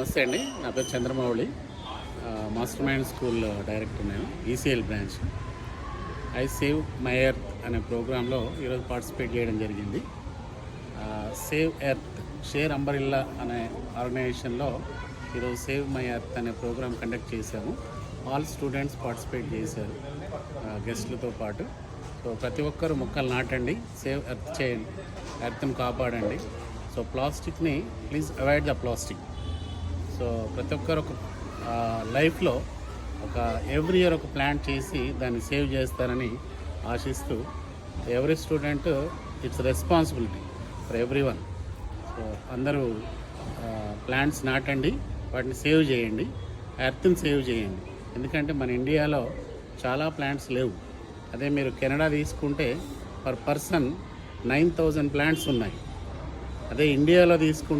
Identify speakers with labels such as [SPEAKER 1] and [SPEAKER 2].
[SPEAKER 1] నమస్తే అండి. నా పేరు చంద్రమౌళి. మాస్టర్ మైండ్ స్కూల్ డైరెక్టర్ నేను, ECL branch. I save my earth అనే ప్రోగ్రాంలో ఈరోజు పార్టిసిపేట్ చేయడం జరిగింది. సేవ్ ఎర్త్ షేర్ అంబరిల్లా అనే ఆర్గనైజేషన్లో ఈరోజు సేవ్ మై ఎర్త్ అనే ప్రోగ్రాం కండక్ట్ చేశాము. ఆల్ స్టూడెంట్స్ పార్టిసిపేట్ చేశారు, గెస్ట్లతో పాటు. సో ప్రతి ఒక్కరు మొక్కలు నాటండి, సేవ్ ఎర్త్ చేయండి, ఎర్త్ని కాపాడండి. సో ప్లాస్టిక్ని please avoid the plastic. So ప్రతి ఒక్కరు ఒక లైఫ్లో ఎవ్రీ ఇయర్ ఒక ప్లాంట్ చేసి దాన్ని సేవ్ చేస్తారని ఆశిస్తూ, every student it's responsibility for every one. So అందరూ ప్లాంట్స్ నాటండి, వాటిని సేవ్ చేయండి, ఎర్త్ని సేవ్ చేయండి. ఎందుకంటే మన ఇండియాలో చాలా ప్లాంట్స్ లేవు. అదే మీరు కెనడా తీసుకుంటే పర్ పర్సన్ 9,000 ప్లాంట్స్ ఉన్నాయి. అదే ఇండియాలో తీసుకుంటే